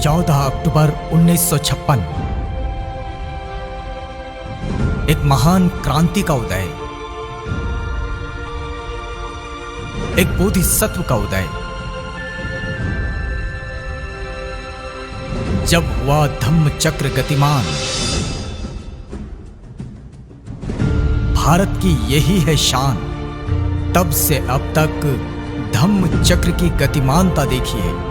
14 अक्टूबर 1956 एक महान क्रांति का उदय, एक बोधिसत्व का उदय। जब हुआ धम्म चक्र गतिमान, भारत की यही है शान। तब से अब तक धम्म चक्र की गतिमानता देखिए।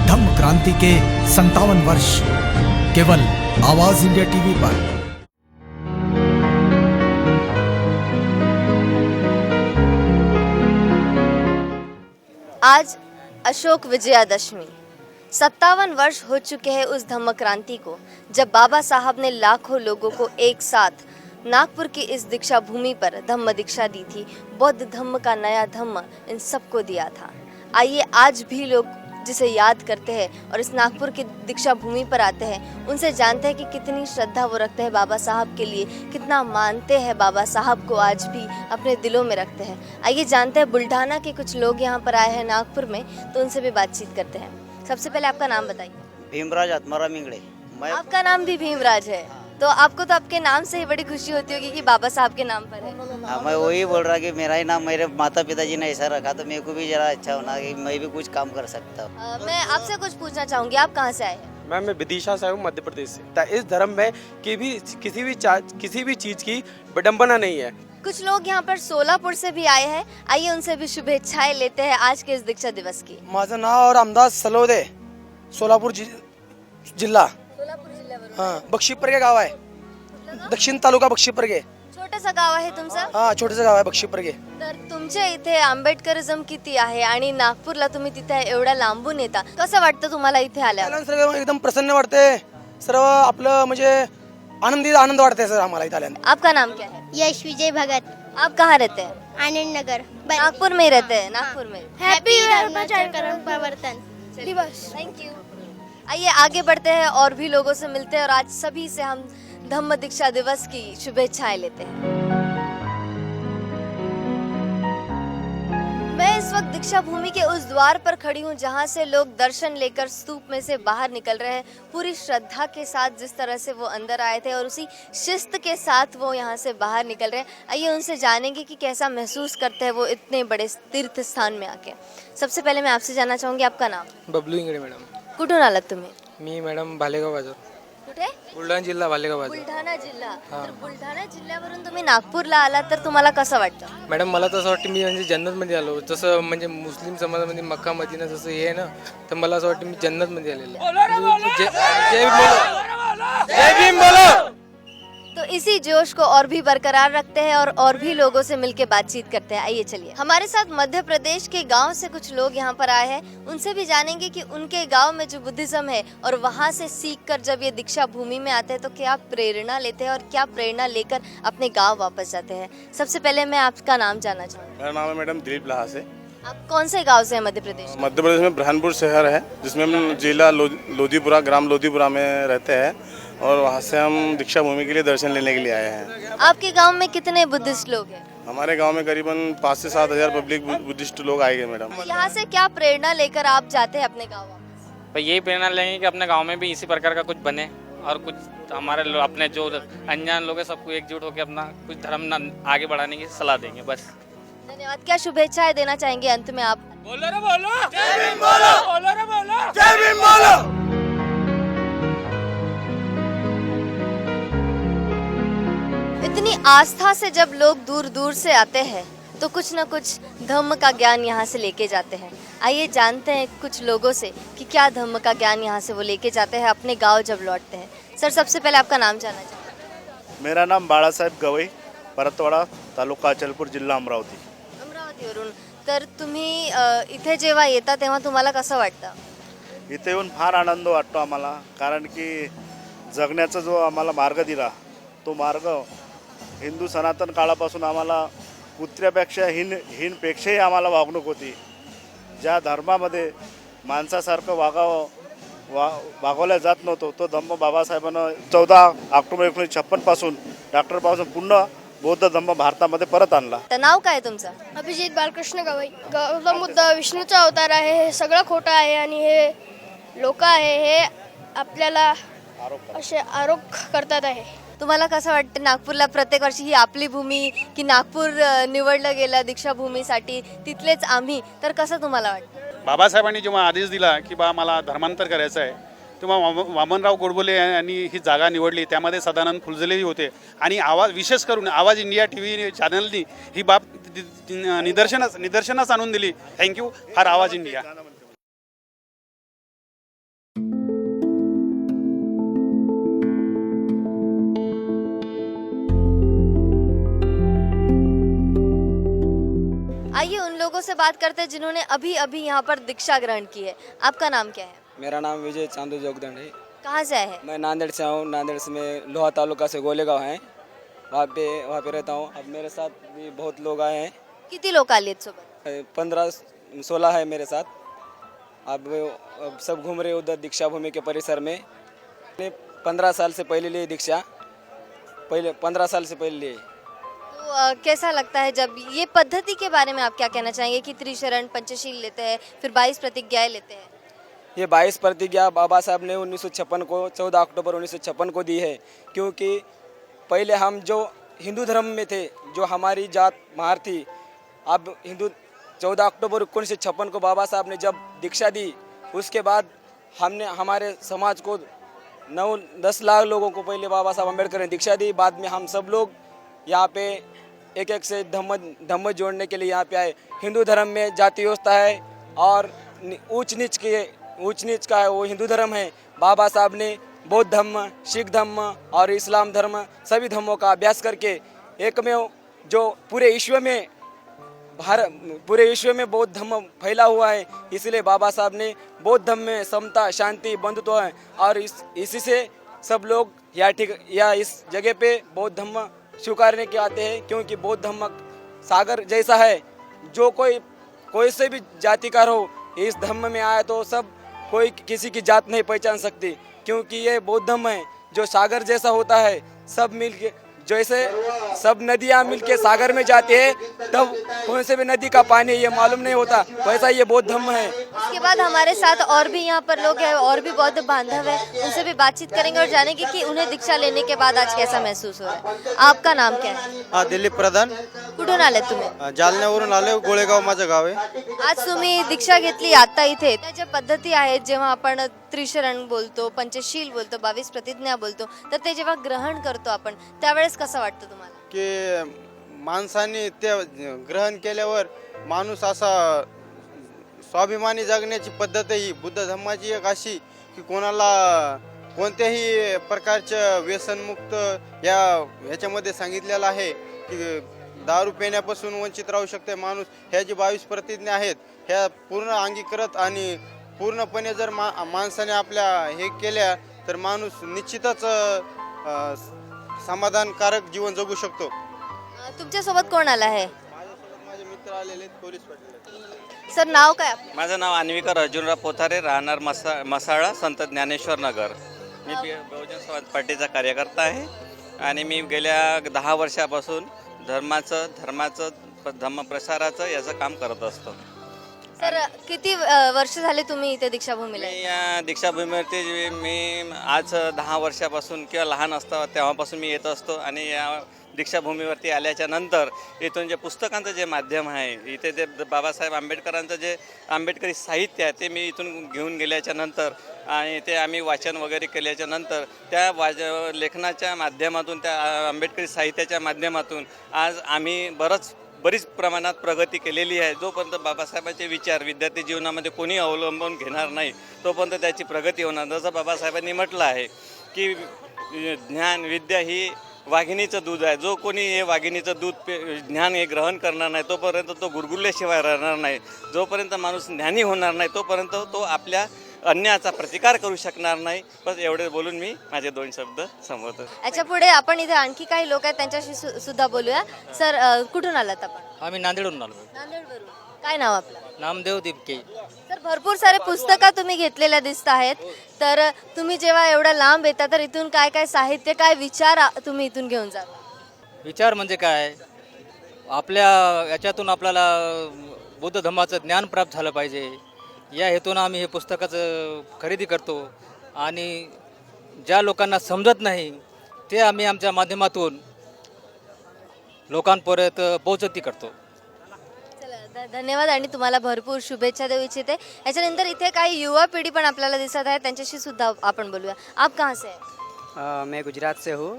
धम्म क्रांति के 57 वर्ष केवल आवाज इंडिया टीवी पर। आज अशोक विजयादशमी। 57 वर्ष हो चुके हैं उस धम्म क्रांति को, जब बाबा साहब ने लाखों लोगों को एक साथ नागपुर की इस दीक्षा भूमि पर धम्म दीक्षा दी थी। बौद्ध धम्म का नया धम्म इन सबको दिया था। आइए आज भी लोग जिसे याद करते हैं और इस नागपुर की दीक्षा भूमि पर आते हैं, उनसे जानते हैं कि कितनी श्रद्धा वो रखते हैं बाबा साहब के लिए, कितना मानते हैं बाबा साहब को, आज भी अपने दिलों में रखते हैं। आइए जानते हैं बुल्ढाना के कुछ लोग यहाँ पर आए हैं नागपुर में, तो उनसे भी बातचीत करते हैं। सबसे पहले आपका नाम बताइए। भीमराज आत्माराम इंगड़े। आपका नाम भी भीमराज है, तो आपको तो आपके नाम से ही बड़ी खुशी होती होगी कि बाबा साहब के नाम पर है। हाँ, मैं वही बोल रहा कि मेरा ही नाम मेरे माता पिताजी ने ऐसा रखा, तो मेरे को भी जरा अच्छा होना कि मैं भी कुछ काम कर सकता हूँ। मैं आपसे कुछ पूछना चाहूंगी, आप कहाँ से आए हैं? मैं विदिशा से हूँ, मध्य प्रदेश से। इस धर्म में किसी भी चीज की विडंबना नहीं है। कुछ लोग यहाँ पर सोलापुर से भी आए हैं, आइए उनसे भी शुभेच्छाएं लेते हैं आज के इस दीक्षा दिवस की। माझं नाव रामदास सलोदे, सोलापूर जिल्हा। हाँ, बक्षीपर्गे गाव आहे, दक्षिण तालुका बक्षीपर्गे। छोटंसं गाव आहे तुमचं? हा, छोटंसं गाव आहे बक्षीपर्गे। तर तुमच्या इथे आंबेडकरिझम किती आहे आणि नागपूरला तुम्ही तिथे एवढ्या लांबून येता, कसं वाटतं तुम्हाला इथे आल्यावर? सर्व एकदम प्रसन्न वाटते, सर्व आपलं म्हणजे आनंद वाटते सर आम्हाला इथे आल्यानंतर। आपका नाम क्या है? यश विजय भगत, आप कहाँ रहते हैं? आनंद नगर, नागपुर में ही रहते हैं। नागपुर में। हैप्पी धर्माचरण परिवर्तन दिवस। Thank you. आइए आगे बढ़ते हैं और भी लोगों से मिलते हैं और आज सभी से हम धम्म दीक्षा दिवस की शुभेच्छाएं लेते हैं। मैं इस वक्त दीक्षा भूमि के उस द्वार पर खड़ी हूँ जहाँ से लोग दर्शन लेकर स्तूप में से बाहर निकल रहे हैं, पूरी श्रद्धा के साथ जिस तरह से वो अंदर आए थे और उसी शिस्त के साथ वो यहाँ से बाहर निकल रहे हैं। आइए उनसे जानेंगे कि कैसा महसूस करते हैं वो इतने बड़े तीर्थ स्थान में आके। सबसे पहले मैं आपसे जानना चाहूँगी, आपका नाम? बबलू इंगडे मॅडम। कुठून आलात तुम्ही? मी मॅडम भालेगाव बाजार, कुठे? बुलढाणा जिल्हा, भालेगाव बाजार। बुलढाणा जिल्हा। तर बुलढाणा जिल्ह्यावरून तुम्ही नागपूरला आलात, तर तुम्हाला कसं वाटतं? मॅडम मला तसं वाटतं मी म्हणजे जन्नतमध्ये आलो, जसं म्हणजे मुस्लिम समाजामध्ये मक्का मदिना जसं हे आहे ना, तर मला असं वाटतं मी जन्नतमध्ये आलेलो आहे। जय भीम बोलो। तो इसी जोश को और भी बरकरार रखते हैं और भी लोगों से मिलके बातचीत करते हैं। आइए चलिए, हमारे साथ मध्य प्रदेश के गांव से कुछ लोग यहाँ पर आए हैं, उनसे भी जानेंगे कि उनके गांव में जो बुद्धिज्म है और वहाँ से सीखकर जब ये दीक्षा भूमि में आते हैं तो क्या प्रेरणा लेते हैं और क्या प्रेरणा लेकर अपने गाँव वापस जाते हैं। सबसे पहले मैं आपका नाम जानना चाहूँगी। मेरा नाम है मैडम दिलीप लाहा से। आप कौन से गाँव से हैं मध्य प्रदेश? मध्य प्रदेश में ब्रह्मपुर शहर है, जिसमें हम जिला लोधीपुरा, ग्राम लोधीपुरा में रहते हैं और वहाँ से हम दीक्षा भूमि के लिए दर्शन लेने के लिए आए हैं। आपके गांव में कितने बुद्धिस्ट लोग हैं? हमारे गांव में करीबन 5 से 7 हज़ार पब्लिक बुद्धिस्ट लोग आएंगे मैडम। यहाँ से क्या प्रेरणा लेकर आप जाते हैं अपने गाँव वापस? तो यही प्रेरणा लेंगे कि अपने गांव में भी इसी प्रकार का कुछ बने और कुछ हमारे अपने जो अनजान लोग हैं सबको एकजुट होकर अपना कुछ धर्म आगे बढ़ाने की सलाह देंगे। बस, धन्यवाद। क्या शुभेच्छाएं देना चाहेंगे अंत में आप? बोलो रे बोलो, जय भीम बोलो, बोलो रे बोलो, जय भीम बोलो। इतनी आस्था से जब लोग दूर दूर से आते हैं तो कुछ न कुछ धम्म का ज्ञान यहाँ से लेके जाते हैं। आइए जानते हैं कुछ लोगों से कि क्या धम्म का ज्ञान यहाँ से वो लेके जाते हैं अपने गांव जब लौटते हैं। सर, सबसे पहले आपका नाम जानना चाहते हैं। मेरा नाम बाळासाहेब गवई, परतवाडा, तालुका अचलपूर, जिल्हा अमरावती। अमरावतीवरून. तर तुम्ही इथे जेव्हा येता तेव्हा तुम्हाला कसं वाटतं? इथे येऊन फार आनंद वाटतो आम्हाला, कारण की जगण्याचा जो आम्हाला मार्ग दिला तो मार्ग हिंदू सनातन काळापासून आम्हाला कुत्र्यापेक्षा हीनपेक्षाही आम्हाला वागणूक होती। ज्या धर्मामध्ये माणसासारखं वागवल्या जात नव्हतं तो धम्म बाबासाहेबांना 14 ऑक्टोबर 1956 पासून डॉक्टर बाबासाहेब पुन्हा बौद्ध धम्म भारतामध्ये परत आणला. तर नाव काय तुमचं? अभिजित बालकृष्ण गवई. गौतम विष्णूचा अवतार आहे, हे सगळं खोटं आहे आणि हे लोक आहे हे आपल्याला असे आरोप करतात आहे. तुम्हाला कसं वाटतं नागपूरला प्रत्येक वर्षी ही आपली भूमी की नागपूर निवडलं गेलं दीक्षाभूमीसाठी तिथलेच आम्ही, तर कसं तुम्हाला वाटतं? बाबासाहेबांनी जेव्हा आदेश दिला की बा मला धर्मांतर करायचं आहे, तेव्हा वामनराव गोडबोले यांनी ही जागा निवडली. त्यामध्ये सदानंद फुलझलेही होते आणि आवाज विशेष करून आवाज इंडिया TV चॅनलनी ही बाब निदर्शनास आणून दिली. थँक्यू फॉर आवाज इंडिया. आइए उन लोगों से बात करते हैं जिन्होंने अभी अभी यहाँ पर दीक्षा ग्रहण की है. आपका नाम क्या है? मेरा नाम विजय चांदू जोगदंड है. कहाँ से आए हैं? मैं नांदेड़ से हूँ. नांदेड़ से मैं लोहा तालुका से गोलेगांव है, वहाँ पे रहता हूँ. अब मेरे साथ भी बहुत लोग आए हैं. किती लोक आली आहेत सोबत? 15-16 है मेरे साथ. अब सब घूम रहे उधर दीक्षा भूमि के परिसर में. 15 साल से पहले लिए दीक्षा, 15 साल से पहले लिए. तो कैसा लगता है जब ये पद्धति के बारे में आप क्या कहना चाहेंगे कि त्रिशरण पंचशील लेते हैं फिर 22 प्रतिज्ञाएं लेते हैं? ये 22 प्रतिज्ञा बाबा साहब ने 1956 को 14 अक्टूबर 1956 को दी है. क्योंकि पहले हम जो हिंदू धर्म में थे, जो हमारी जात मार थी, अब हिंदू 14 अक्टूबर 1956 को बाबा साहब ने जब दीक्षा दी, उसके बाद हमने हमारे समाज को 9-10 लाख लोगों को पहले बाबा साहब अम्बेडकर ने दीक्षा दी. बाद में हम सब लोग यहाँ पे एक से धम्म जोड़ने के लिए यहाँ पे आए. हिंदू धर्म में जाति व्यवस्था है और ऊंच नीच का है वो हिंदू धर्म है. बाबा साहब ने बौद्ध धर्म, सिख धर्म और इस्लाम धर्म सभी धर्मों का अभ्यास करके एक में जो पूरे विश्व में बौद्ध धर्म फैला हुआ है, इसलिए बाबा साहब ने बौद्ध धर्म में समता, शांति, बंधुत्व है और इसी से सब लोग या इस जगह पे बौद्ध धर्म स्वीकारने के आते हैं. क्योंकि बौद्ध धर्म सागर जैसा है, जो कोई से भी जाति का हो इस धर्म में आया तो सब कोई किसी की जात नहीं पहचान सकती. क्योंकि ये बौद्ध धर्म है जो सागर जैसा होता है. सब मिलके जैसे सब नदियाँ मिलके सागर में जाती है, तब कौन से भी नदी का पानी ये मालूम नहीं होता, वैसा ये बौद्ध धर्म है. उसके बाद हमारे साथ और भी यहाँ पर लोग हैं और भी बौद्ध बांधव है, उनसे भी बातचीत करेंगे और जानेंगे कि उन्हें दीक्षा लेने के बाद आज कैसा महसूस हो रहा है. आपका नाम क्या है? दिलीप प्रधान. कुठून आले तुम्ही? जालन्यावरून आले. गोळेगाव माझं गाव आहे. आज तुम्ही दीक्षा घेतली आता इथे. त्या ज्या पद्धती आहेत, जेव्हा आपण त्रिशरण बोलतो, पंचशील बोलतो, 22 प्रतिज्ञा बोलतो, तर ते जेव्हा ग्रहण करतो आपण त्यावेळेस कसं वाटतं तुम्हाला? की माणसाने ते ग्रहण केल्यावर माणूस असा स्वाभिमानी जगण्याची पद्धत ही बुद्ध धर्माची एक अशी की कोणाला कोणत्याही प्रकारचं व्यसनमुक्त ह्याच्यामध्ये सांगितलेलं आहे की दारू पिण्यापासून वंचित राहू शकते माणूस. ह्या जी 22 प्रतिज्ञा आहेत ह्या पूर्ण अंगीकृत आणि पूर्णपणे जर माणसाने आपल्या हे केल्या तर माणूस निश्चितच समाधानकारक जीवन जगू शकतो. तुमच्या सोबत कोण आला आहे? माझे मित्र आलेले आहेत, पोलीस पाटील. सर नाव काय आपलं? माझं नाव अन्विका अर्जुनराव पोथारे, राहणार मसाळा, संत ज्ञानेश्वर नगर. मी बहुजन समाज पार्टीचा कार्यकर्ता आहे आणि मी गेल्या 10 वर्षापासून धर्माचं धम्मप्रसाराचं याचं काम करत असतो. सर किती वर्ष झाले तुम्ही इथे दीक्षाभूमीला? या दीक्षाभूमीवरती मी आज 10 वर्षापासून किंवा लहान असता तेव्हापासून मी येत असतो आणि या दीक्षाभूमीवरती आल्याच्या नंतर इथून जे पुस्तकांचं जे माध्यम आहे, इथे ते बाबासाहेब आंबेडकरांचं जे आंबेडकरी साहित्य आहे ते मी इथून घेऊन गेल्याच्या नंतर आणि ते आम्ही वाचन वगैरे केल्याच्या नंतर त्या लेखनाच्या माध्यमातून, त्या आंबेडकरी साहित्याच्या माध्यमातून आज आम्ही बरीच प्रमाणात प्रगती केलेली आहे. जोपर्यंत बाबासाहेबांचे विचार विद्यार्थी जीवनामध्ये कोणी अवलंबून घेणार नाही तोपर्यंत त्याची प्रगती होणार. जसं बाबासाहेबांनी म्हटलं आहे की ज्ञान विद्या ही वाघिणीचं दूध आहे. जो कोणी हे वाघिणीचं दूध ज्ञान हे ग्रहण करणार नाही तोपर्यंत तो गुरगुरल्याशिवाय राहणार नाही. जोपर्यंत माणूस ज्ञानी होणार नाही तोपर्यंत तो आपल्या अन्यायाचा प्रतिकार करू शकणार नाही. बस एवढे बोलून मी माझे 2 शब्द संपवतो. याच्या पुढे आपण इथे आणखी काही लोक आहेत त्यांच्याशी सुद्धा बोलूया. सर कुठून आलात आपण? आम्ही नांदेडवरून आलो. नांदेडवरून. काय नाव आपलं? नामदेव दिपके. सर भरपूर सारे पुस्तकं तुम्ही घेतलेल्या दिसत आहेत, तर तुम्ही जेव्हा एवढा लांब येता तर इथून काय काय साहित्य, काय विचार तुम्ही इथून घेऊन जाता? विचार म्हणजे काय, आपल्या याच्यातून आपल्याला बौद्ध धम्माचं ज्ञान प्राप्त झालं पाहिजे, या हेतून आम्ही हे पुस्तकाचं खरेदी करतो आणि ज्या लोकांना समजत नाही ते आम्ही आमच्या माध्यमातून लोकांपर्यंत पोहोचती करतो. धन्यवाद आणि तुम्हाला भरपूर शुभेच्छा देऊ इच्छिते. याच्यानंतर इथे काही युवा पिढी पण आपल्याला दिसत आहे, त्यांच्याशी सुद्धा आपण बोलूया. आप कहाँ से हैं? मैं गुजरात से हूँ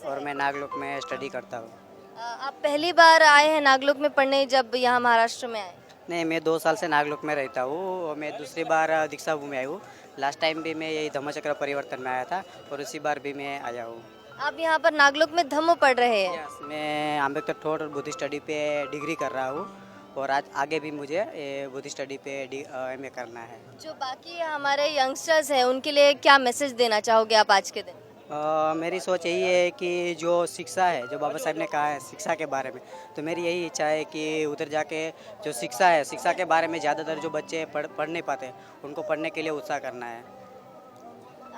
और मैं नागलोक में स्टडी करता हूँ. आप पहली बार आए हैं नागलोक में पढ़ने, जब यहाँ महाराष्ट्र में आए? नहीं, मैं 2 साल से नागलोक में रहता हूँ और मैं दूसरी बार दीक्षा भूमि आई हूँ. लास्ट टाइम भी मैं यही धम्मचक्र परिवर्तन में आया था और इसी बार भी मैं आया हूँ. आप यहाँ पर नागलोक में धम्म पढ़ रहे हैं? मैं अम्बेडकर थॉट और बुद्धिस्ट स्टडी पे डिग्री कर रहा हूँ और आज आगे भी मुझे बुद्धिस्ट स्टडी पे MA करना है. जो बाकी हमारे यंगस्टर्स हैं उनके लिए क्या मैसेज देना चाहोगे आप आज के दिन? मेरी सोच यही है कि जो शिक्षा है, जो बाबा साहब ने कहा है शिक्षा के बारे में, तो मेरी यही इच्छा है कि उधर जाके जो शिक्षा है, शिक्षा के बारे में ज़्यादातर जो बच्चे पढ़ नहीं पाते उनको पढ़ने के लिए उत्साह करना है.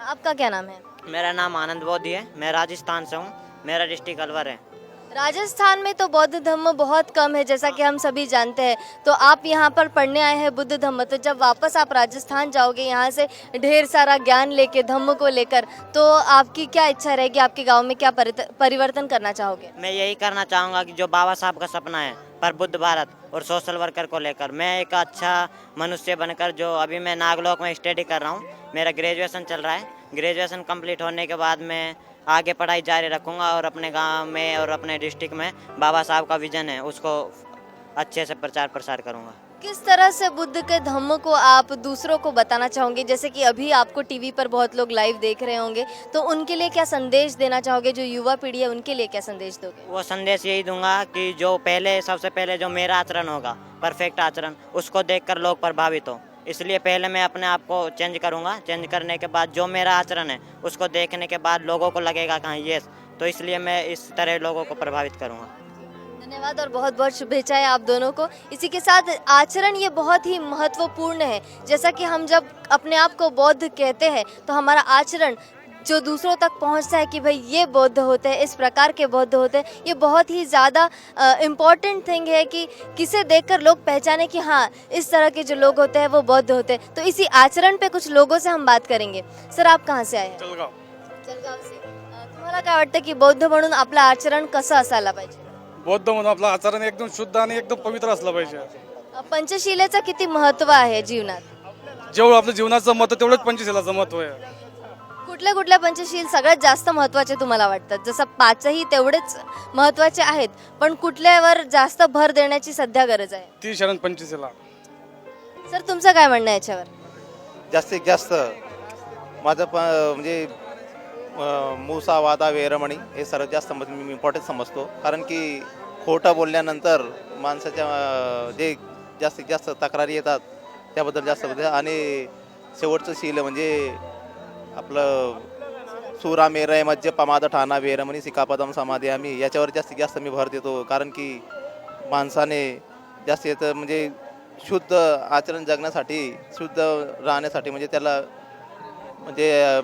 आपका क्या नाम है? मेरा नाम आनंद बोधी है, मैं राजस्थान से हूँ, मेरा डिस्ट्रिक्ट अलवर है. राजस्थान में तो बौद्ध धम्म बहुत कम है, जैसा कि हम सभी जानते हैं. तो आप यहाँ पर पढ़ने आए हैं बुद्ध धम्म, तो जब वापस आप राजस्थान जाओगे यहाँ से ढेर सारा ज्ञान लेके, धम्म को लेकर, तो आपकी क्या इच्छा रहेगी, आपके गांव में क्या परिवर्तन करना चाहोगे? मैं यही करना चाहूँगा कि जो बाबा साहब का सपना है पर बुद्ध भारत और सोशल वर्कर को लेकर मैं एक अच्छा मनुष्य बनकर, जो अभी मैं नागलोक में स्टडी कर रहा हूँ, मेरा ग्रेजुएशन चल रहा है. ग्रेजुएशन कंप्लीट होने के बाद मैं आगे पढ़ाई जारी रखूँगा और अपने गांव में और अपने डिस्ट्रिक्ट में बाबा साहब का विजन है उसको अच्छे से प्रचार प्रसार करूँगा. किस तरह से बुद्ध के धम्म को आप दूसरों को बताना चाहोगे? जैसे कि अभी आपको टीवी पर बहुत लोग लाइव देख रहे होंगे, तो उनके लिए क्या संदेश देना चाहोगे? जो युवा पीढ़ी है उनके लिए क्या संदेश दोगे? वो संदेश यही दूंगा कि जो सबसे पहले जो मेरा आचरण होगा, परफेक्ट आचरण, उसको देखकर लोग प्रभावित हो. इसलिए पहले मैं अपने आप को चेंज करूँगा. चेंज करने के बाद जो मेरा आचरण है उसको देखने के बाद लोगों को लगेगा कि हाँ यस, तो इसलिए मैं इस तरह लोगों को प्रभावित करूँगा. धन्यवाद और बहुत बहुत शुभेच्छाएं आप दोनों को. इसी के साथ आचरण ये बहुत ही महत्वपूर्ण है. जैसा कि हम जब अपने आप को बौद्ध कहते हैं तो हमारा आचरण जो दूसरों तक पहुंचता है कि भाई ये बौद्ध होते हैं, इस प्रकार के बौद्ध होते हैं, ये बहुत ही ज़्यादा इम्पॉर्टेंट थिंग है कि किसे देखकर लोग पहचाने कि हाँ इस तरह के जो लोग होते हैं वो बौद्ध होते हैं. तो इसी आचरण पे कुछ लोगों से हम बात करेंगे. सर, आप कहाँ से आए हैं? जळगाव से. तुम्हाला काय वाटतं की बौद्ध म्हणून आपलं आचरण कसं असायला पाहिजे? बौद्ध म्हणून आपलं आचरण एकदम शुद्ध आणि एकदम पवित्र असलं पाहिजे. पंचशिलेचं किती महत्त्व आहे जीवनात? जेवढं आपल्या जीवनाचं महत्त्व तेवढंच पंचशिलाचं महत्त्व आहे. कुठल्या कुठल्या पंचशील सगळ्यात जास्त महत्त्वाचे तुम्हाला वाटतात? जसं 5ही तेवढेच महत्त्वाचे आहेत, पण कुठल्यावर जास्त भर देण्याची सध्या गरज आहे? ती शरण पंचशिला. सर, तुमचं काय म्हणणं आहे याच्यावर? जास्तीत जास्त माझं म्हणजे मूसा वादा वेरमणी हे सर्वात जास्त मी इम्पॉर्टंट समजतो. कारण की खोटं बोलल्यानंतर माणसाच्या जे जास्तीत जास्त तक्रारी येतात त्याबद्दल जास्त आणि शेवटचं शील म्हणजे आपलं सुरा मेरय मज्ज पमाद ठाणा वेरमणी सिकापदम समाधी आम्ही याच्यावर जास्तीत जास्त मी भर देतो. कारण की माणसाने जास्तीत म्हणजे शुद्ध आचरण जगण्यासाठी, शुद्ध राहण्यासाठी, म्हणजे त्याला म्हणजे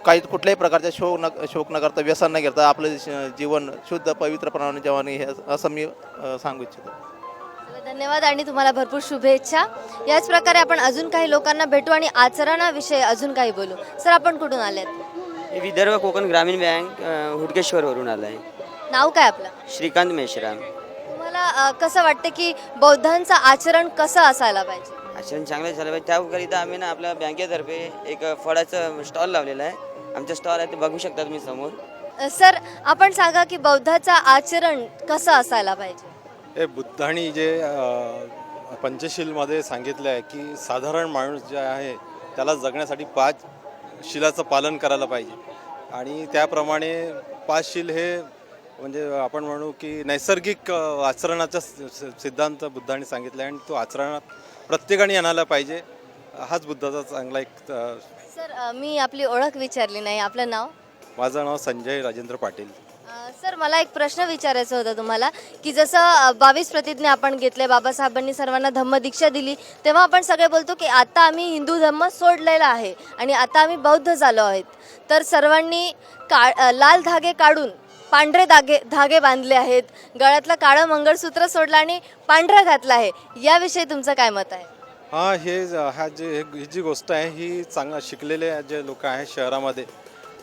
काही कुठल्याही प्रकारचा शोक न करता, व्यसन न करता आपलं जीवन शुद्ध पवित्रपणाने जेवण हे असं मी सांगू इच्छितो. धन्यवाद आणि तुम्हाला भरपूर शुभेच्छा. याच प्रकारे आपण अजून काही लोकांना भेटू आणि आचरणाविषयी अजून काही बोलू. सर, आपण कुठून आलेत? विदर्भ कोकण ग्रामीण बँक हुडकेश्वरवरून आला आहे. नाव काय आपलं? श्रीकांत मेश्राम. तुम्हाला कसं वाटतं की बौद्धांचं आचरण कसं असायला पाहिजे? आचरण चांगलं झालं पाहिजे. त्याकरिता आम्ही ना आपल्या बँकेतर्फे एक फळाचं स्टॉल लावलेला आहे. आमचा स्टॉल आहे ते बघू शकता तुम्ही समोर. सर, आपण सांगा की बौद्धाचं आचरण कसं असायला पाहिजे? हे बुद्धांनी जे पंचशीलमध्ये सांगितलं आहे की साधारण माणूस जे आहे त्याला जगण्यासाठी 5 शिलाचं पालन करायला पाहिजे. आणि त्याप्रमाणे 5 शील हे म्हणजे आपण म्हणू की नैसर्गिक आचरणाचा सिद्धांत बुद्धांनी सांगितला आहे आणि तो आचरणात प्रत्येकाने आणायला पाहिजे. हाच बुद्धाचा चांगला एक. सर, मी आपली ओळख विचारली नाही. आपलं नाव? माझं नाव संजय राजेंद्र पाटील. सर, मला एक प्रश्न विचारायचा होता तुम्हाला की जसं 22 प्रतिज्ञा आपण घेतले, बाबासाहेबांनी सर्वांना धम्मदीक्षा दिली, तेव्हा आपण सगळे बोलतो की आता आम्ही हिंदू धर्म सोडलेला आहे आणि आता आम्ही बौद्ध झालो आहोत. तर सर्वांनी लाल धागे काढून पांढरे धागे बांधले आहेत, गळ्यातलं काळं मंगळसूत्र सोडलं आणि पांढरं घातलं आहे, याविषयी तुमचं काय मत आहे? हा ही जी गोष्ट आहे ही शिकलेले जे लोक आहेत शहरामध्ये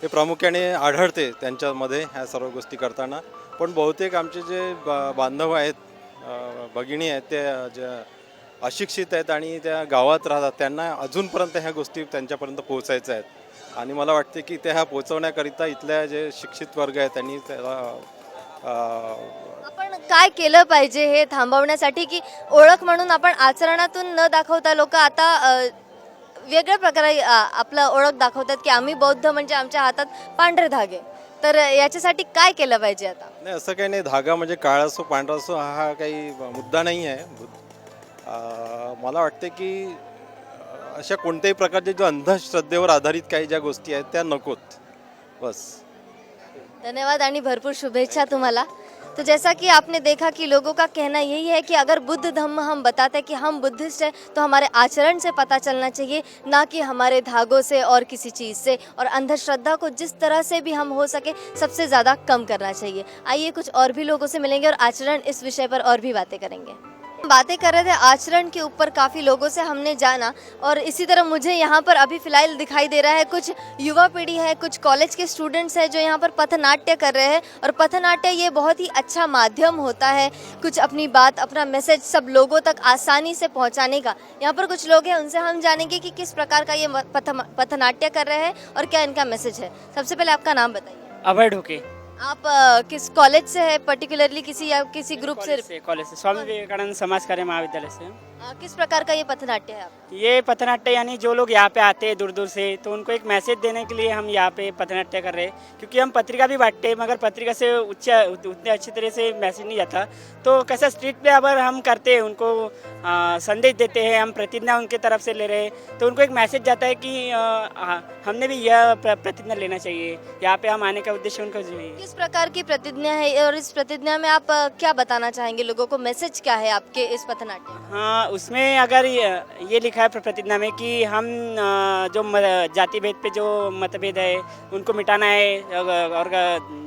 हे प्रामुख्याने आढळते त्यांच्यामध्ये ह्या सर्व गोष्टी करताना. पण बहुतेक आमचे जे बांधव आहेत, भगिनी आहेत, त्या ज्या अशिक्षित आहेत आणि त्या गावात राहतात, त्यांना अजूनपर्यंत ह्या गोष्टी त्यांच्यापर्यंत पोहोचायच्या आहेत. आणि मला वाटते की त्या पोहोचवण्याकरिता इथल्या जे शिक्षित वर्ग आहे त्यांनी त्याला आपण काय केलं पाहिजे हे थांबवण्यासाठी, की ओळख म्हणून आपण आचरणातून न दाखवता लोक आता वेगळ्या प्रकारे आपलं ओळख दाखवतात की आम्ही बौद्ध म्हणजे आमच्या हातात पांढरे धागे. तर याच्यासाठी काय केलं पाहिजे आता? नाही, असं काही नाही. धागा म्हणजे काळा असो पांढरा असो हा काही मुद्दा नाही आहे. मला वाटते की अशा कोणत्याही प्रकारचे जो अंधश्रद्धेवर आधारित काही ज्या गोष्टी आहेत त्या नकोत, बस. धन्यवाद आणि भरपूर शुभेच्छा तुम्हाला. तो जैसा कि आपने देखा कि लोगों का कहना यही है कि अगर बुद्ध धम्म हम बताते हैं कि हम बुद्धिस्ट हैं तो हमारे आचरण से पता चलना चाहिए, ना कि हमारे धागों से और किसी चीज़ से. और अंधश्रद्धा को जिस तरह से भी हम हो सके सबसे ज़्यादा कम करना चाहिए. आइए कुछ और भी लोगों से मिलेंगे और आचरण इस विषय पर और भी बातें करेंगे. बातें कर रहे थे आचरण के ऊपर, काफ़ी लोगों से हमने जाना. और इसी तरह मुझे यहाँ पर अभी फ़िलहाल दिखाई दे रहा है कुछ युवा पीढ़ी है, कुछ कॉलेज के स्टूडेंट्स हैं जो यहाँ पर पथनाट्य कर रहे हैं. और पथनाट्य ये बहुत ही अच्छा माध्यम होता है कुछ अपनी बात, अपना मैसेज सब लोगों तक आसानी से पहुँचाने का. यहाँ पर कुछ लोग हैं, उनसे हम जानेंगे कि किस प्रकार का ये पथनाट्य कर रहे हैं और क्या इनका मैसेज है. सबसे पहले आपका नाम बताइए. अभय ढोके. आप किस कॉलेज से है, पर्टिकुलरली किसी ग्रुप से? कॉलेज से स्वामी विवेकानंद समाज कार्य महाविद्यालय से. किस प्रकार का ये पथनाट्य है आपका? ये पथनाट्य यानी जो लोग यहाँ पे आते हैं दूर दूर से, तो उनको एक मैसेज देने के लिए हम यहाँ पे पथनाट्य कर रहे हैं. क्योंकि हम पत्रिका भी बांटते हैं मगर पत्रिका से उतने अच्छी तरह से मैसेज नहीं जाता. तो कैसा स्ट्रीट पे अगर हम करते हैं, उनको संदेश देते हैं, हम प्रतिज्ञा उनके तरफ से ले रहे हैं, तो उनको एक मैसेज जाता है कि हमने भी यह प्रतिज्ञा लेना चाहिए. यहाँ पे हम आने का उद्देश्य उनको जो है. किस प्रकार की प्रतिज्ञा है और इस प्रतिज्ञा में आप क्या बताना चाहेंगे लोगों को, मैसेज क्या है आपके इस पथनाट्य में? हाँ, उसमें अगर ये लिखा है प्रतिज्ञा में कि हम जो जाति भेद पे जो मतभेद है उनको मिटाना है, और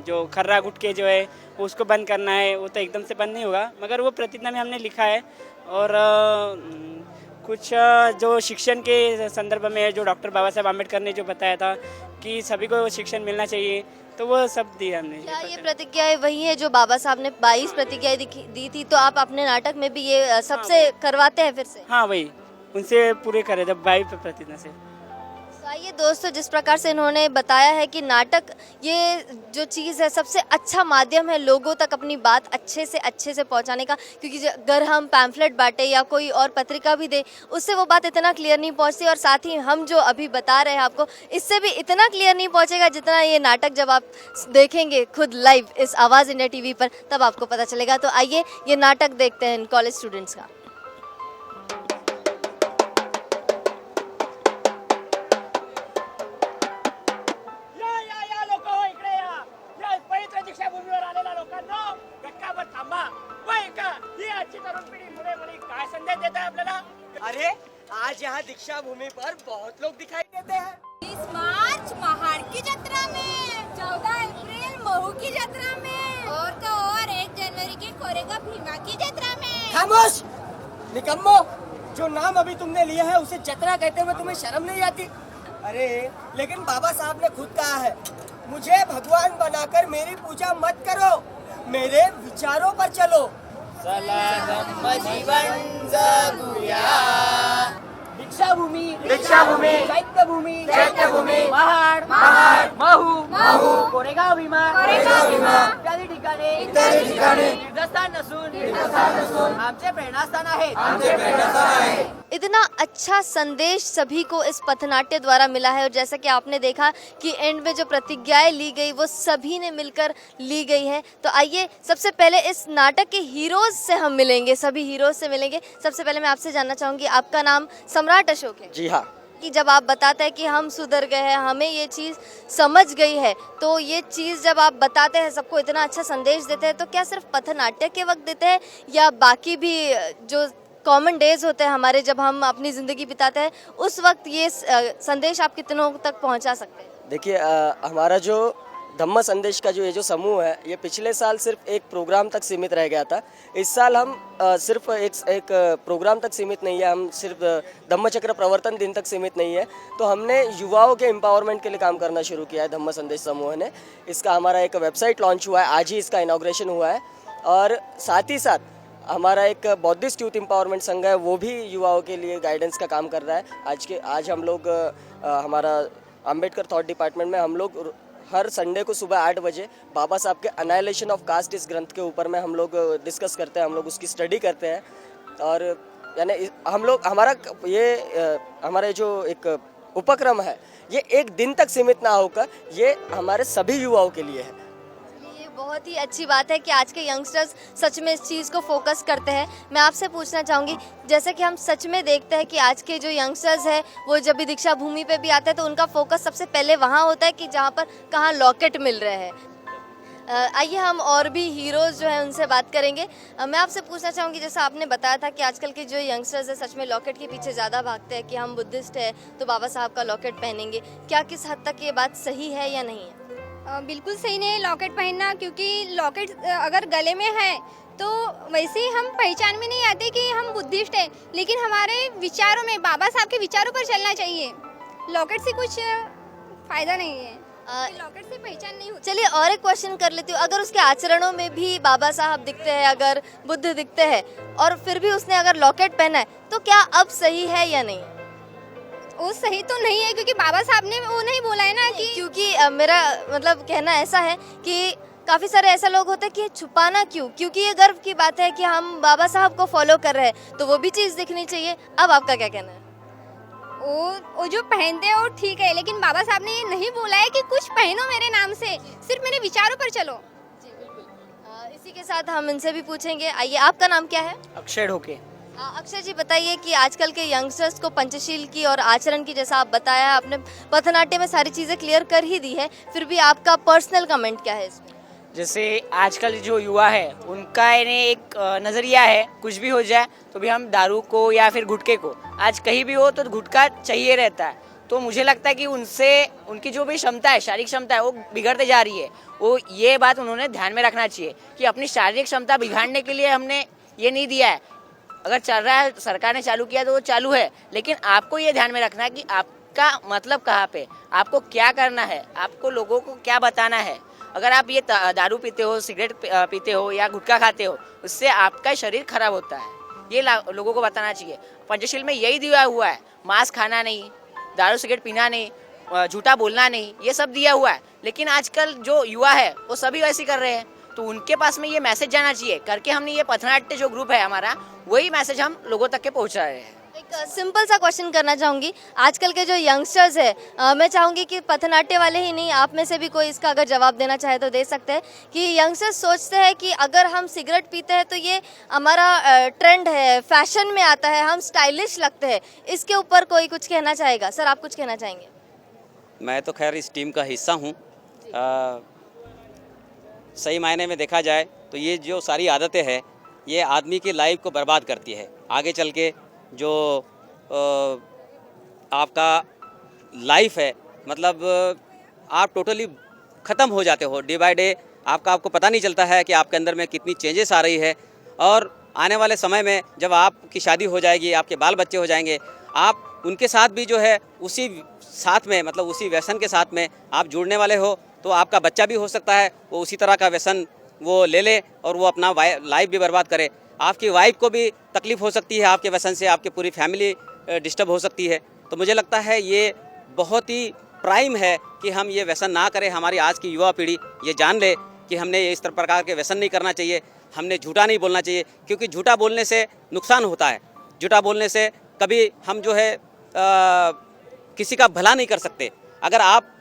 जो खर्रा गुटके जो है उसको बंद करना है. वो तो एकदम से बंद नहीं होगा मगर वो प्रतिज्ञा में हमने लिखा है. और कुछ जो शिक्षण के संदर्भ में जो डॉक्टर बाबा साहब आम्बेडकर ने जो बताया था कि सभी को शिक्षण मिलना चाहिए, तो वो सब दिया हमने. क्या ये प्रतिज्ञाएं वही है जो बाबा साहब ने 22 प्रतिज्ञाएं दी थी, तो आप अपने नाटक में भी ये सबसे करवाते हैं फिर से? हाँ, वही उनसे पूरे करे थे 22 प्रतिज्ञा से. आइए दोस्तों, जिस प्रकार से इन्होंने बताया है कि नाटक ये जो चीज़ है सबसे अच्छा माध्यम है लोगों तक अपनी बात अच्छे से पहुंचाने का. क्योंकि अगर हम पैम्फलेट बांटे या कोई और पत्रिका भी दे, उससे वो बात इतना क्लियर नहीं पहुंचती. और साथ ही हम जो अभी बता रहे हैं आपको, इससे भी इतना क्लियर नहीं पहुंचेगा जितना ये नाटक जब आप देखेंगे खुद लाइव इस आवाज़ इंडिया TV पर, तब आपको पता चलेगा. तो आइए ये नाटक देखते हैं इन कॉलेज स्टूडेंट्स का. अरे आज यहाँ दीक्षा भूमि पर बहुत लोग दिखाई देते हैं. 30 मार्च महाड़ की यात्रा में, 14 अप्रैल महू की यात्रा में, और तो और 1 जनवरी की कोरेगा भीमा की यात्रा में. खामोश निकम्मो, जो नाम अभी तुमने लिया है उसे जतरा कहते हुए तुम्हें शर्म नहीं आती? अरे लेकिन बाबा साहब ने खुद कहा है, मुझे भगवान बनाकर मेरी पूजा मत करो, मेरे विचारों पर चलो. जीवन जगूया. दीक्षा भूमि, चैत्य भूमि, महाड, महू, कोरेगाव भीमा, इत्यादी ठिकाणे तीर्थस्थान नसून आमचे प्रेरणास्थान आहे. इतना अच्छा संदेश सभी को इस पथनाट्य द्वारा मिला है. और जैसा कि आपने देखा कि एंड में जो प्रतिज्ञाएं ली गई वो सभी ने मिलकर ली गई है. तो आइए सबसे पहले इस नाटक के हीरोज से हम मिलेंगे, सभी हीरोज से मिलेंगे. सबसे पहले मैं आपसे जानना चाहूँगी, आपका नाम सम्राट अशोक है? जी हाँ. कि जब आप बताते हैं कि हम सुधर गए हैं, हमें ये चीज़ समझ गई है, तो ये चीज़ जब आप बताते हैं, सबको इतना अच्छा संदेश देते हैं, तो क्या सिर्फ पथनाट्य के वक्त देते हैं या बाकी भी जो कॉमन डेज होते हैं हमारे, जब हम अपनी ज़िंदगी बिताते हैं, उस वक्त ये संदेश आप कितनों तक पहुंचा सकते हैं? देखिए हमारा जो धम्म संदेश का जो ये जो समूह है ये पिछले साल सिर्फ एक प्रोग्राम तक सीमित रह गया था। इस साल हम सिर्फ एक प्रोग्राम तक सीमित नहीं है, हम सिर्फ धम्मचक्र प्रवर्तन दिन तक सीमित नहीं है। तो हमने युवाओं के एम्पावरमेंट के लिए काम करना शुरू किया है धम्म संदेश समूह ने। इसका हमारा एक वेबसाइट लॉन्च हुआ है, आज ही इसका इनॉग्रेशन हुआ है। और साथ ही साथ हमारा एक बौद्धिस्ट यूथ एम्पावरमेंट संघ है, वो भी युवाओं के लिए गाइडेंस का काम कर रहा है। आज हम लोग हमारा अंबेडकर थॉट डिपार्टमेंट में हम लोग हर संडे को सुबह 8 बजे बाबा साहब के अनाइलेशन ऑफ कास्ट इस ग्रंथ के ऊपर में हम लोग डिस्कस करते हैं, हम लोग उसकी स्टडी करते हैं। और यानी हम लोग हमारा जो एक उपक्रम है ये एक दिन तक सीमित ना होकर ये हमारे सभी युवाओं के लिए है। बहुत ही अच्छी बात है कि आज के यंगस्टर्स सच में इस चीज़ को फोकस करते हैं। मैं आपसे पूछना चाहूँगी, जैसे कि हम सच में देखते हैं कि आज के जो यंगस्टर्स हैं वो जब भी दीक्षा भूमि पे भी आते हैं तो उनका फोकस सबसे पहले वहाँ होता है कि जहाँ पर कहाँ लॉकेट मिल रहे हैं। आइए हम और भी हीरोज़ जो हैं उनसे बात करेंगे। मैं आपसे पूछना चाहूँगी, जैसा आपने बताया था कि आजकल के जो यंगस्टर्स हैं सच में लॉकेट के पीछे ज़्यादा भागते हैं कि हम बुद्धिस्ट हैं तो बाबा साहब का लॉकेट पहनेंगे। क्या किस हद तक ये बात सही है या नहीं है? बिल्कुल सही नहीं है लॉकेट पहनना, क्योंकि लॉकेट अगर गले में है तो वैसे ही हम पहचान में नहीं आते कि हम बुद्धिस्ट हैं, लेकिन हमारे विचारों में बाबा साहब के विचारों पर चलना चाहिए। लॉकेट से कुछ फ़ायदा नहीं है, लॉकेट से पहचान नहीं होती। चलिए और एक क्वेश्चन कर लेती हूँ, अगर उसके आचरणों में भी बाबा साहब दिखते हैं, अगर बुद्ध दिखते हैं और फिर भी उसने अगर लॉकेट पहना है तो क्या अब सही है या नहीं? वो सही तो नहीं है, क्योंकि बाबा साहब ने वो नहीं बोला है ना कि क्योंकि मेरा मतलब कहना ऐसा है कि काफ़ी सारे ऐसे लोग होते हैं कि छुपाना क्यों, क्योंकि ये गर्व की बात है कि हम बाबा साहब को फॉलो कर रहे हैं तो वो भी चीज़ दिखनी चाहिए। अब आपका क्या कहना है? वो जो पहनते हैं वो ठीक है, लेकिन बाबा साहब ने ये नहीं बोला है कि कुछ पहनो मेरे नाम से, सिर्फ मेरे विचारों पर चलो। जी बिल्कुल। इसी के साथ हम इनसे भी पूछेंगे। आइए, आपका नाम क्या है? अक्षय ढोके। अक्षय जी, बताइए कि आजकल के यंगस्टर्स को पंचशील की और आचरण की, जैसा आप बताया आपने पथनाट्य में सारी चीज़ें क्लियर कर ही दी है, फिर भी आपका पर्सनल कमेंट क्या है इसमें? जैसे आजकल जो युवा है उनका इन्हें एक नज़रिया है, कुछ भी हो जाए तो भी हम दारू को या फिर गुटखे को, आज कहीं भी हो तो गुटखा चाहिए रहता है। तो मुझे लगता है कि उनसे उनकी जो भी क्षमता है, शारीरिक क्षमता है, वो बिगड़ते जा रही है। वो ये बात उन्होंने ध्यान में रखना चाहिए कि अपनी शारीरिक क्षमता बिगाड़ने के लिए हमने ये नहीं दिया है। अगर चल रहा है, सरकार ने चालू किया तो वो चालू है, लेकिन आपको ये ध्यान में रखना है कि आपका मतलब कहाँ पे, आपको क्या करना है, आपको लोगों को क्या बताना है। अगर आप ये दारू पीते हो, सिगरेट पीते हो या गुटखा खाते हो, उससे आपका शरीर खराब होता है, ये लोगों को बताना चाहिए। पंचशील में यही दिया हुआ है, मांस खाना नहीं, दारू सिगरेट पीना नहीं, झूठा बोलना नहीं, ये सब दिया हुआ है। लेकिन आजकल जो युवा है वो सभी वैसे कर रहे हैं, तो उनके पास में ये मैसेज जाना चाहिए करके हमने ये पथनाट्य जो ग्रुप है हमारा, वही मैसेज हम लोगों तक के पहुंचा रहे हैं। एक सिंपल सा क्वेश्चन करना चाहूँगी, आजकल के जो यंगस्टर्स है, मैं चाहूँगी कि पथनाट्य वाले ही नहीं, आप में से भी कोई इसका अगर जवाब देना चाहे तो दे सकते हैं कि यंगस्टर्स सोचते हैं कि अगर हम सिगरेट पीते हैं तो ये हमारा ट्रेंड है, फैशन में आता है, हम स्टाइलिश लगते हैं। इसके ऊपर कोई कुछ कहना चाहेगा? सर, आप कुछ कहना चाहेंगे? मैं तो खैर इस टीम का हिस्सा हूँ। सही मायने में देखा जाए तो ये जो सारी आदतें हैं ये आदमी की लाइफ को बर्बाद करती है। आगे चल के जो आपका लाइफ है, मतलब आप टोटली ख़त्म हो जाते हो डे बाय डे। आपको पता नहीं चलता है कि आपके अंदर में कितनी चेंजेस आ रही है। और आने वाले समय में जब आपकी शादी हो जाएगी, आपके बाल बच्चे हो जाएंगे, आप उनके साथ भी जो है उसी साथ में, मतलब उसी व्यसन के साथ में आप जुड़ने वाले हो, तो आपका बच्चा भी हो सकता है वो उसी तरह का व्यसन वो ले ले और वो अपना लाइफ भी बर्बाद करे। आपकी वाइफ को भी तकलीफ़ हो सकती है आपके व्यसन से, आपकी पूरी फैमिली डिस्टर्ब हो सकती है। तो मुझे लगता है ये बहुत ही प्राइम है कि हम ये व्यसन ना करें। हमारी आज की युवा पीढ़ी ये जान ले कि हमने इस प्रकार के व्यसन नहीं करना चाहिए, हमने झूठा नहीं बोलना चाहिए, क्योंकि झूठा बोलने से नुकसान होता है। झूठा बोलने से कभी हम जो है किसी का भला नहीं कर सकते। अगर आप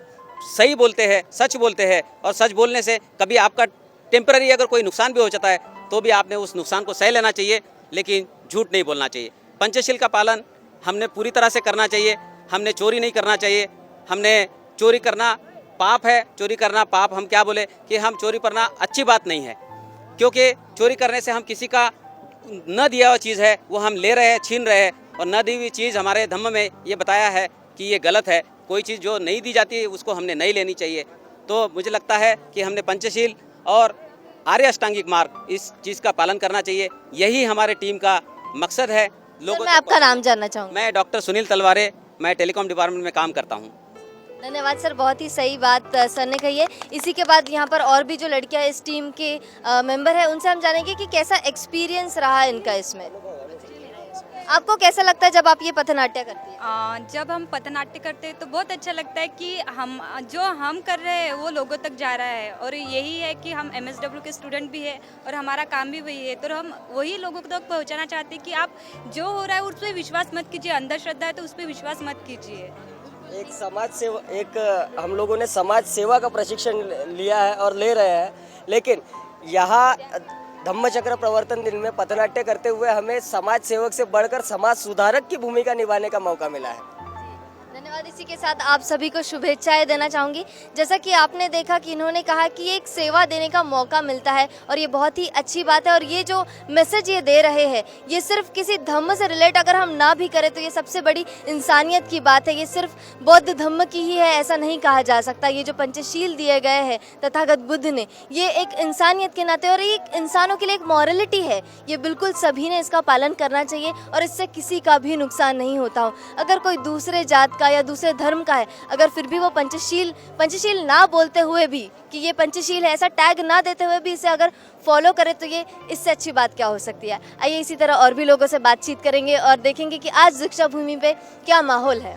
सही बोलते हैं, सच बोलते हैं, और सच बोलने से कभी आपका टेम्पररी अगर कोई नुकसान भी हो जाता है तो भी आपने उस नुकसान को सह लेना चाहिए, लेकिन झूठ नहीं बोलना चाहिए। पंचशील का पालन हमने पूरी तरह से करना चाहिए। हमने चोरी नहीं करना चाहिए। हमने चोरी करना पाप है, चोरी करना पाप। हम क्या बोले कि हम चोरी करना अच्छी बात नहीं है, क्योंकि चोरी करने से हम किसी का न दिया हुआ चीज़ है वो हम ले रहे हैं, छीन रहे हैं। और न दी हुई चीज़ हमारे धम्म में ये बताया है कि ये गलत है। कोई चीज़ जो नहीं दी जाती है उसको हमने नहीं लेनी चाहिए। तो मुझे लगता है कि हमने पंचशील और आर्य अष्टांगिक मार्ग इस चीज़ का पालन करना चाहिए। यही हमारे टीम का मकसद है। सर, मैं आपका नाम जानना चाहूँगी। मैं डॉक्टर सुनील तलवारे, मैं टेलीकॉम डिपार्टमेंट में काम करता हूँ। धन्यवाद सर, बहुत ही सही बात सर ने कही है। इसी के बाद यहाँ पर और भी जो लड़कियाँ इस टीम के मेंबर हैं उनसे हम जानेंगे कि कैसा एक्सपीरियंस रहा इनका इसमें। आपको कैसा लगता है जब आप ये पथनाट्य करती हैं? जब हम पथनाट्य करते हैं तो बहुत अच्छा लगता है कि हम कर रहे हैं वो लोगों तक जा रहा है, और यही है कि हम MSW के स्टूडेंट भी है और हमारा काम भी वही है, तो हम वही लोगों तक पहुंचाना चाहते हैं कि आप जो हो रहा है उस पर विश्वास मत कीजिए, अंधश्रद्धा है तो उस पर विश्वास मत कीजिए। एक समाज सेवा, एक हम लोगों ने समाज सेवा का प्रशिक्षण लिया है और ले रहे हैं, लेकिन यहाँ धम्मचक्र प्रवर्तन दिन में पथनाट्य करते हुए हमें समाज सेवक से बढ़कर समाज सुधारक की भूमिका निभाने का मौका मिला है। धन्यवाद। इसी के साथ आप सभी को शुभेच्छाएं देना चाहूँगी। जैसा कि आपने देखा कि इन्होंने कहा कि एक सेवा देने का मौका मिलता है और ये बहुत ही अच्छी बात है, और ये जो मैसेज ये दे रहे हैं ये सिर्फ किसी धर्म से रिलेट अगर हम ना भी करें तो ये सबसे बड़ी इंसानियत की बात है। ये सिर्फ बौद्ध धर्म की ही है ऐसा नहीं कहा जा सकता। ये जो पंचशील दिए गए हैं तथागत बुद्ध ने, ये एक इंसानियत के नाते और एक इंसानों के लिए एक मॉरलिटी है। ये बिल्कुल सभी ने इसका पालन करना चाहिए और इससे किसी का भी नुकसान नहीं होता हो। अगर कोई दूसरे जात का या दूसरे धर्म का है, अगर फिर भी वो पंचशील ना बोलते हुए भी कि ये पंचशील है ऐसा टैग ना देते हुए भी इसे अगर फॉलो करे तो ये इससे अच्छी बात क्या हो सकती है। आइए इसी तरह और भी लोगों से बातचीत करेंगे और देखेंगे कि आज दीक्षा भूमि पे क्या माहौल है।